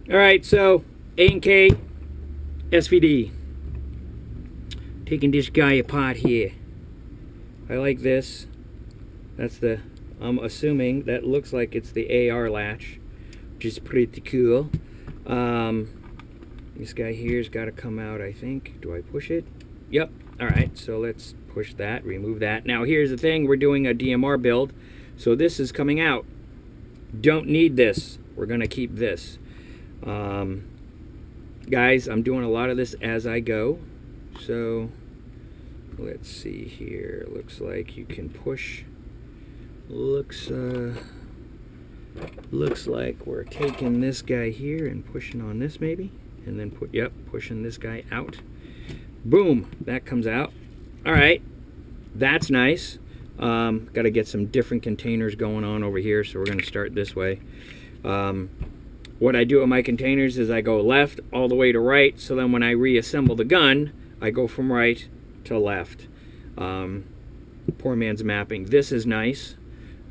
Alright, so A&K SVD. Taking this guy apart here. I like this. That's the, I'm assuming that looks like it's the AR latch, which is pretty cool. This guy here's got to come out, I think. Do I push it? Yep. Alright, so let's push that, remove that. Now here's the thing, we're doing a DMR build, so this is coming out. Don't need this. We're going to keep this. Guys, I'm doing a lot of this as I go. So let's see here. Looks like you can push. Looks like we're taking this guy here and pushing on this maybe, and then pushing this guy out. Boom, that comes out. All right, that's nice. Got to get some different containers going on over here, so we're going to start this way. What I do with my containers is I go left all the way to right, so then when I reassemble the gun, I go from right to left. Poor man's mapping. This is nice.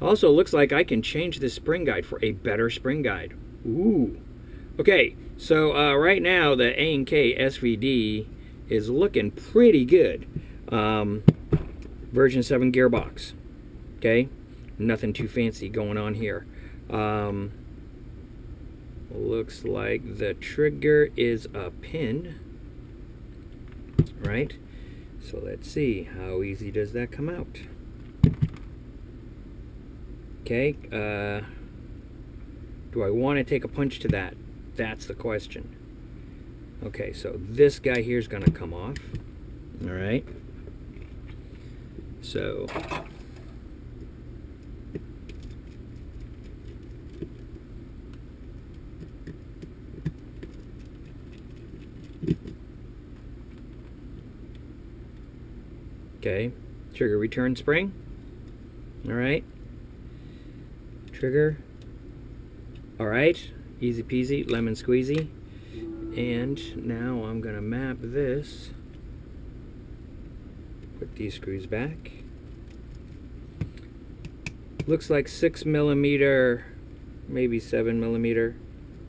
Also looks like I can change this spring guide for a better spring guide. Ooh. Okay, so right now the A&K SVD is looking pretty good. Version 7 gearbox. Okay, nothing too fancy going on here. Looks like the trigger is a pin, right? So let's see, how easy does that come out? Okay, do I want to take a punch to that? That's the question. Okay, so this guy here is going to come off. All right. So okay, trigger return spring. All right. Trigger. All right, easy peasy, lemon squeezy. And now I'm gonna map this. Put these screws back. Looks like 6mm, maybe 7mm.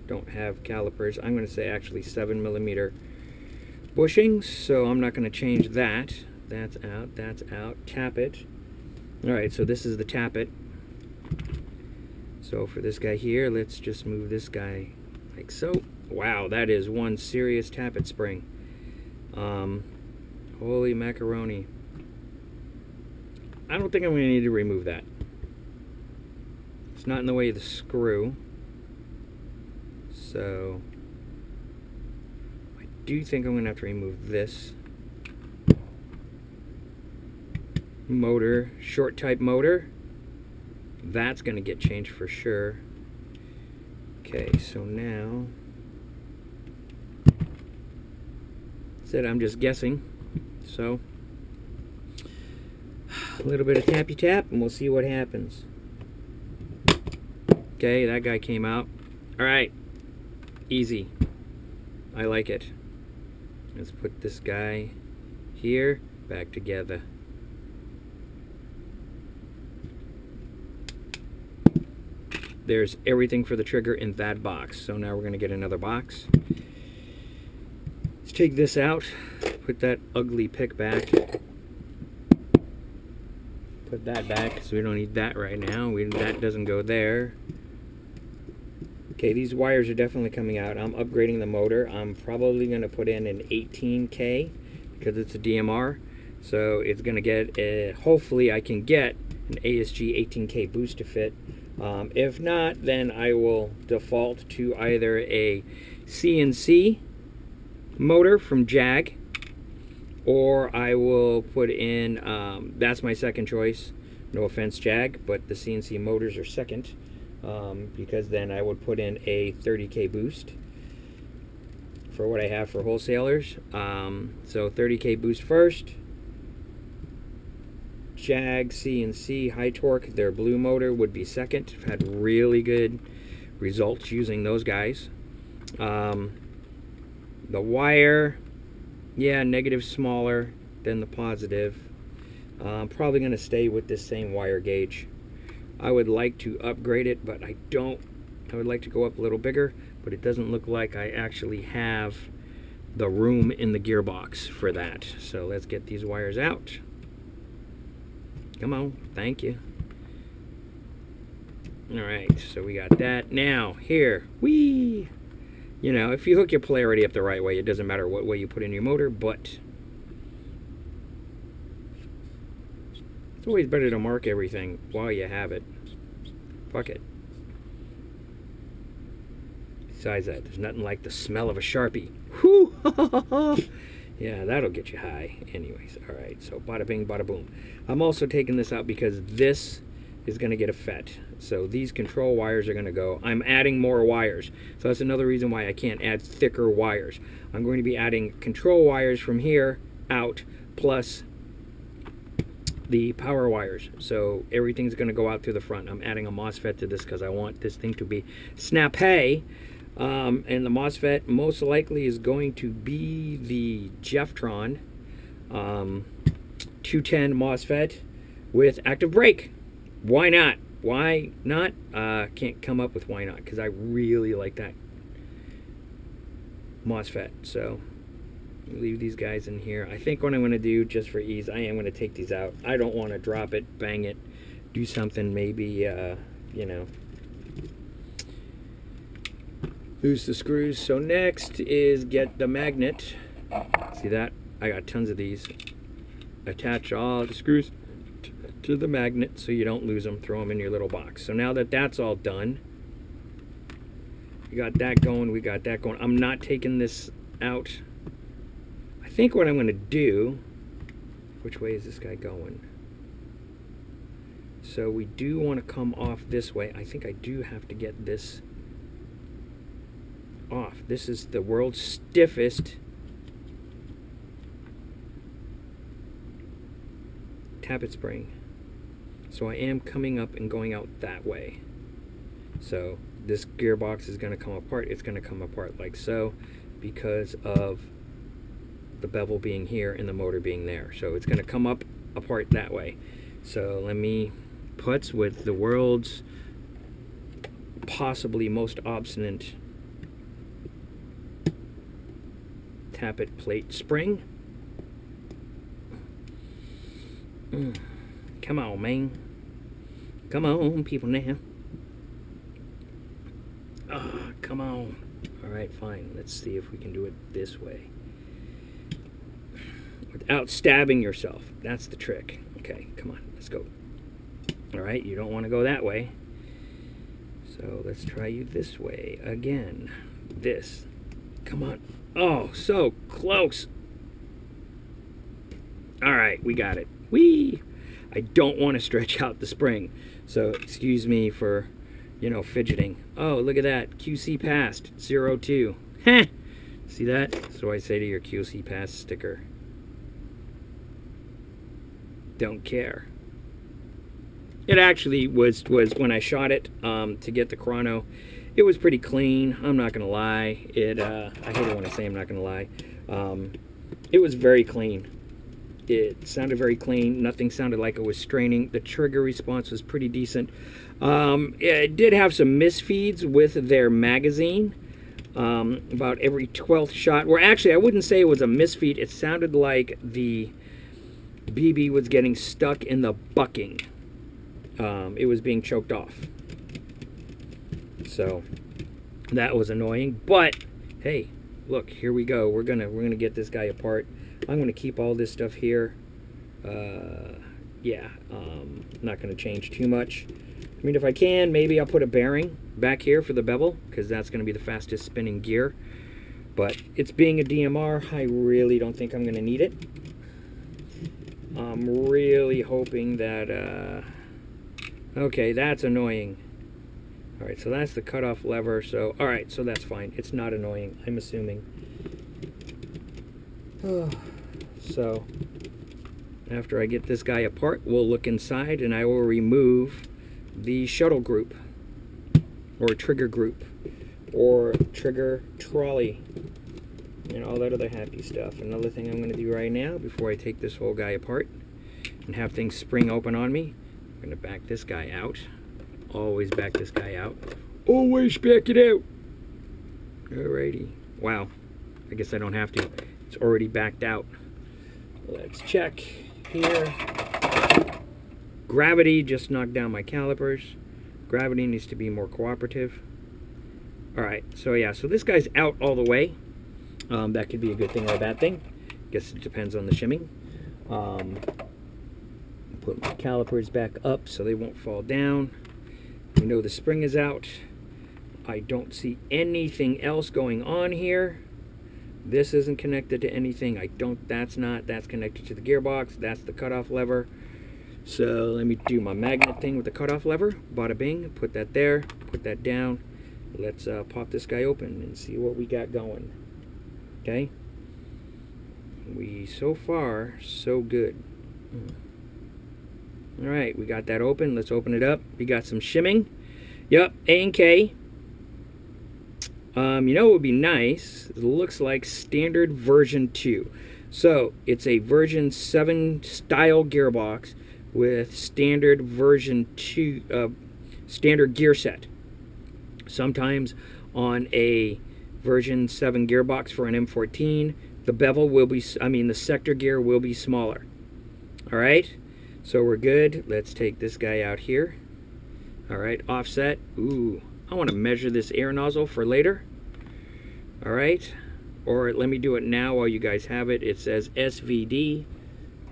Don't have calipers. I'm gonna say actually 7mm bushings, so I'm not gonna change that. That's out, that's out. Tap it. All right, so this is the tap it. So for this guy here, let's just move this guy like so. Wow, that is one serious tappet spring. Holy macaroni. I don't think I'm going to need to remove that. It's not in the way of the screw. So I do think I'm going to have to remove this. Motor, short type motor. That's going to get changed for sure. Okay, so now said I'm just guessing, so a little bit of tappy tap and we'll see what happens. Okay, that guy came out. Alright, easy. I like it. Let's put this guy here back together. There's everything for the trigger in that box, so now we're going to get another box. Let's take this out, put that ugly pick back, put that back, so we don't need that right now. That doesn't go there. Okay, these wires are definitely coming out. I'm upgrading the motor. I'm probably going to put in an 18K because it's a DMR, so it's going to get, hopefully I can get an ASG 18K boost to fit. If not, then I will default to either a CNC motor from Jag, or I will put in, that's my second choice, no offense Jag, but the CNC motors are second, because then I would put in a 30K boost for what I have for wholesalers. So 30K boost first, Jag CNC high torque, their blue motor would be second. I've had really good results using those guys. The wire, yeah, negative smaller than the positive. I'm probably going to stay with this same wire gauge. I would like to upgrade it, but I don't I would like to go up a little bigger, but it doesn't look like I actually have the room in the gearbox for that. So let's get these wires out. Come on, thank you. Alright, so we got that. Now, here, whee! You know, if you hook your polarity up the right way, it doesn't matter what way you put in your motor, but it's always better to mark everything while you have it. Fuck it. Besides that, there's nothing like the smell of a Sharpie. Whew! Yeah, that'll get you high. Anyways, alright, so bada bing, bada boom. I'm also taking this out because this is going to get a FET. So these control wires are going to go. I'm adding more wires. So that's another reason why I can't add thicker wires. I'm going to be adding control wires from here out, plus the power wires. So everything's going to go out through the front. I'm adding a MOSFET to this because I want this thing to be snappy. And the MOSFET most likely is going to be the Jeftron 210 MOSFET with active brake. Why not? Why not? Can't come up with why not, because I really like that MOSFET. So leave these guys in here. I think what I'm going to do, just for ease, I am going to take these out. I don't want to drop it, bang it, do something, maybe, you know, loose the screws. So next is get the magnet. See that? I got tons of these. Attach all the screws to the magnet so you don't lose them. Throw them in your little box. So now that that's all done, we got that going, we got that going. I'm not taking this out. I think what I'm going to do, which way is this guy going? So we do want to come off this way. I think I do have to get this off. This is the world's stiffest tappet spring. So I am coming up and going out that way. So this gearbox is going to come apart. It's going to come apart like so because of the bevel being here and the motor being there. So it's going to come up apart that way. So let me putz with the world's possibly most obstinate tappet plate spring. Come on, man. Come on, people now. Oh, come on. Alright, fine. Let's see if we can do it this way. Without stabbing yourself. That's the trick. Okay, come on. Let's go. Alright, you don't want to go that way. So let's try you this way again. This. Come on. Oh, so close. Alright, we got it. Whee! I don't want to stretch out the spring, so excuse me for, you know, fidgeting. Oh, look at that. QC passed. 02. Heh! See that? That's what I say to your QC pass sticker. Don't care. It actually was when I shot it to get the chrono, it was pretty clean. I'm not going to lie. I hate it when I say I'm not going to lie. It was very clean. It sounded very clean. Nothing sounded like it was straining. The trigger response was pretty decent. It did have some misfeeds with their magazine. About every 12th shot. Or actually, I wouldn't say it was a misfeed. It sounded like the BB was getting stuck in the bucking. It was being choked off. So that was annoying. But hey, look, here we go. We're gonna get this guy apart. I'm going to keep all this stuff here. Yeah, not going to change too much. I mean, if I can, maybe I'll put a bearing back here for the bevel, because that's going to be the fastest spinning gear. But it's being a DMR, I really don't think I'm going to need it. I'm really hoping that... okay, that's annoying. Alright, so that's the cutoff lever. So, alright, so that's fine. It's not annoying, I'm assuming. So after I get this guy apart, we'll look inside and I will remove the shuttle group or trigger group or trigger trolley and all that other happy stuff. Another thing I'm going to do right now before I take this whole guy apart and have things spring open on me, I'm going to back this guy out. Always back this guy out. Always back it out. Alrighty. Wow. I guess I don't have to. It's already backed out. Let's check here. Gravity just knocked down my calipers. Gravity needs to be more cooperative. Alright, so yeah, so this guy's out all the way. That could be a good thing or a bad thing. Guess it depends on the shimming. Put my calipers back up so they won't fall down. We know the spring is out. I don't see anything else going on here. This isn't connected to anything. That's connected to the gearbox. That's the cutoff lever. So let me do my magnet thing with the cutoff lever. Bada bing, put that there, put that down. Let's pop this guy open and see what we got going. Okay? So far, so good. Alright, we got that open. Let's open it up. We got some shimming. Yep, A&K. You know what would be nice? It looks like standard version 2. So, it's a version 7 style gearbox with standard version 2, standard gear set. Sometimes on a version 7 gearbox for an M14, the bevel will be, the sector gear will be smaller. Alright, so we're good. Let's take this guy out here. Alright, offset. Ooh, I want to measure this air nozzle for later. Alright, or let me do it now while you guys have it. It says SVD.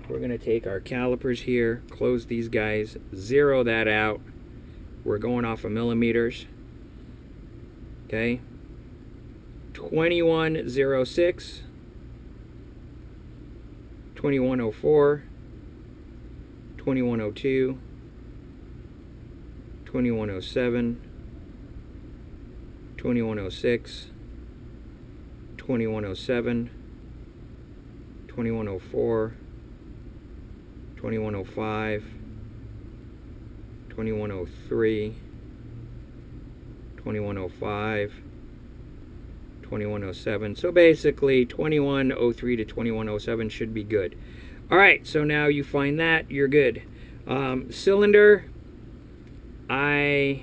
We're going to take our calipers here, close these guys, zero that out. We're going off of millimeters. Okay, 2106, 2104, 2102, 2107, 2106, 2107, 2104, 2105, 2103, 2105, 2107. So basically 2103 to 2107 should be good. Alright, so now you find that, you're good. Cylinder, I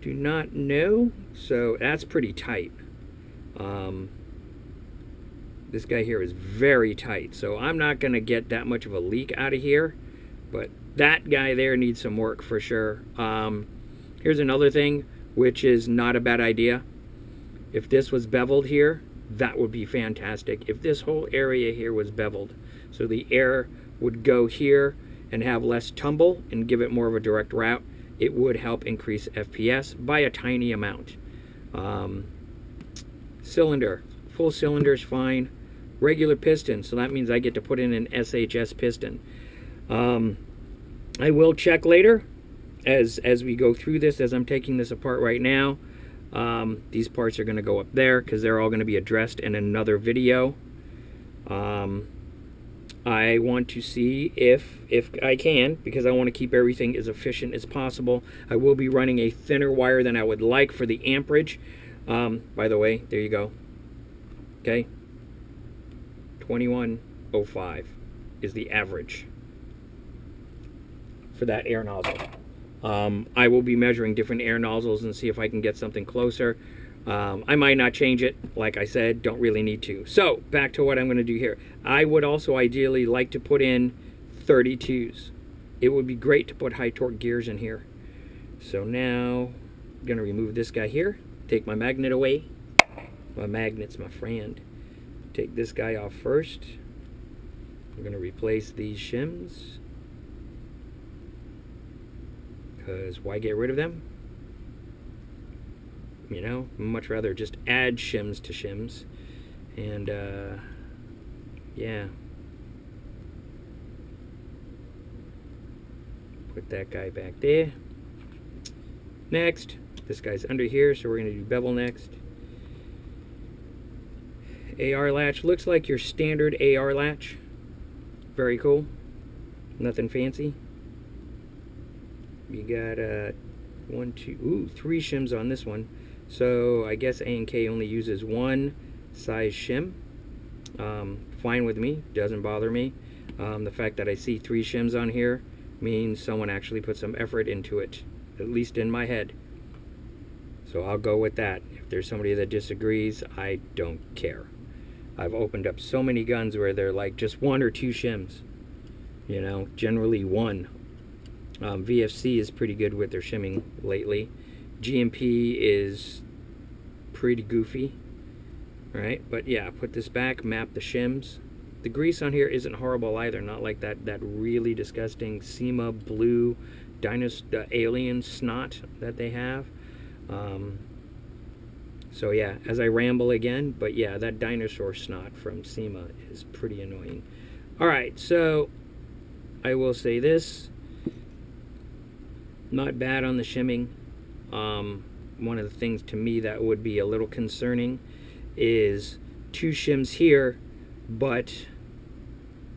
do not know, so that's pretty tight. This guy here is very tight, so I'm not going to get that much of a leak out of here, but that guy there needs some work for sure. Here's another thing, which is not a bad idea. If this was beveled here, that would be fantastic. If this whole area here was beveled, so the air would go here and have less tumble and give it more of a direct route, it would help increase FPS by a tiny amount. Cylinder, full cylinder is fine. Regular piston, so that means I get to put in an SHS piston. I will check later as we go through this, as I'm taking this apart right now. These parts are going to go up there because they're all going to be addressed in another video. I want to see if I can, because I want to keep everything as efficient as possible. I will be running a thinner wire than I would like for the amperage. By the way, there you go. Okay, 2105 is the average for that air nozzle. I will be measuring different air nozzles and see if I can get something closer. I might not change it. Like I said, don't really need to. So, back to what I'm going to do here. I would also ideally like to put in 32s. It would be great to put high torque gears in here. So now, I'm going to remove this guy here. Take my magnet away. My magnet's my friend. Take this guy off first. I'm going to replace these shims, because why get rid of them? You know, much rather just add shims to shims. And yeah, put that guy back there. Next, this guy's under here, so we're going to do bevel next. AR latch, looks like your standard AR latch. Very cool. Nothing fancy. You got 3 shims on this one. So I guess A&K only uses one size shim. Fine with me, doesn't bother me. The fact that I see 3 shims on here means someone actually put some effort into it, at least in my head. So I'll go with that. If there's somebody that disagrees, I don't care. I've opened up so many guns where they're like just 1 or 2 shims. You know, generally 1. VFC is pretty good with their shimming lately. GMP is pretty goofy, right? But yeah, put this back, map the shims. The grease on here isn't horrible either, not like that really disgusting SEMA blue alien snot that they have. So yeah, as I ramble again, but yeah, that dinosaur snot from SEMA is pretty annoying. Alright, so I will say this. Not bad on the shimming. One of the things to me that would be a little concerning is 2 shims here, but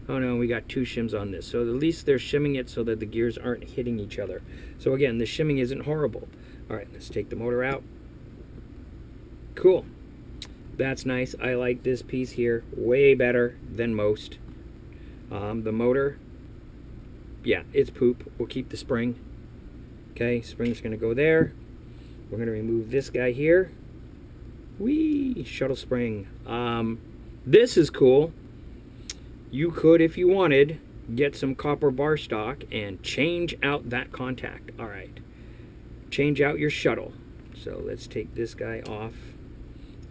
oh no, we got 2 shims on this. So at least they're shimming it so that the gears aren't hitting each other. So again, the shimming isn't horrible. Alright, let's take the motor out. Cool. That's nice. I like this piece here way better than most. The motor, yeah, it's poop. We'll keep the spring. Okay, spring's going to go there. We're going to remove this guy here. Whee! Shuttle spring. This is cool. You could, if you wanted, get some copper bar stock and change out that contact. Alright. Change out your shuttle. So let's take this guy off.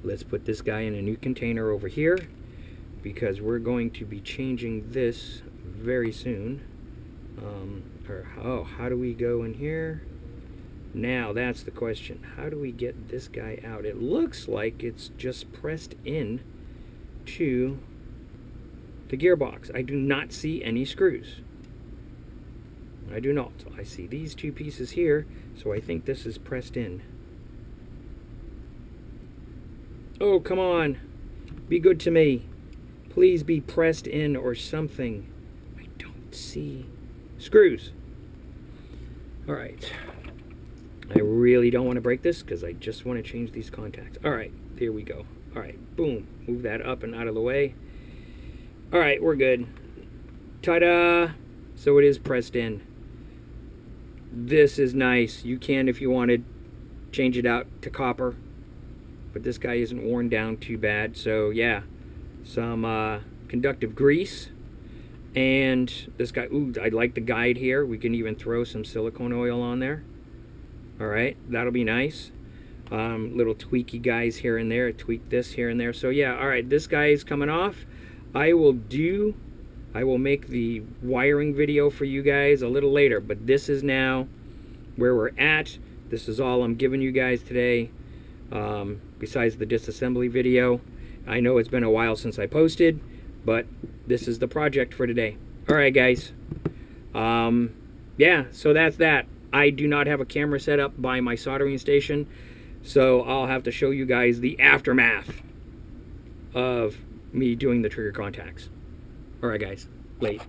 Let's put this guy in a new container over here, because we're going to be changing this very soon. How do we go in here? Now that's the question. How do we get this guy out? It looks like it's just pressed in to the gearbox. I do not see any screws. I do not. I see these 2 pieces here, so I think this is pressed in. Oh, come on. Be good to me. Please be pressed in or something. I don't see screws. Alright. I really don't want to break this because I just want to change these contacts. Alright, there we go. Alright, boom. Move that up and out of the way. Alright, we're good. Ta-da! So it is pressed in. This is nice. You can, if you wanted, change it out to copper. But this guy isn't worn down too bad. So yeah, some conductive grease. And this guy, ooh, I like the guide here. We can even throw some silicone oil on there. Alright, that'll be nice. Little tweaky guys here and there. Tweak this here and there. So yeah, alright, this guy is coming off. I will make the wiring video for you guys a little later. But this is now where we're at. This is all I'm giving you guys today. Besides the disassembly video. I know it's been a while since I posted, but this is the project for today. Alright guys, yeah, so that's that. I do not have a camera set up by my soldering station, so I'll have to show you guys the aftermath of me doing the trigger contacts. Alright guys, late.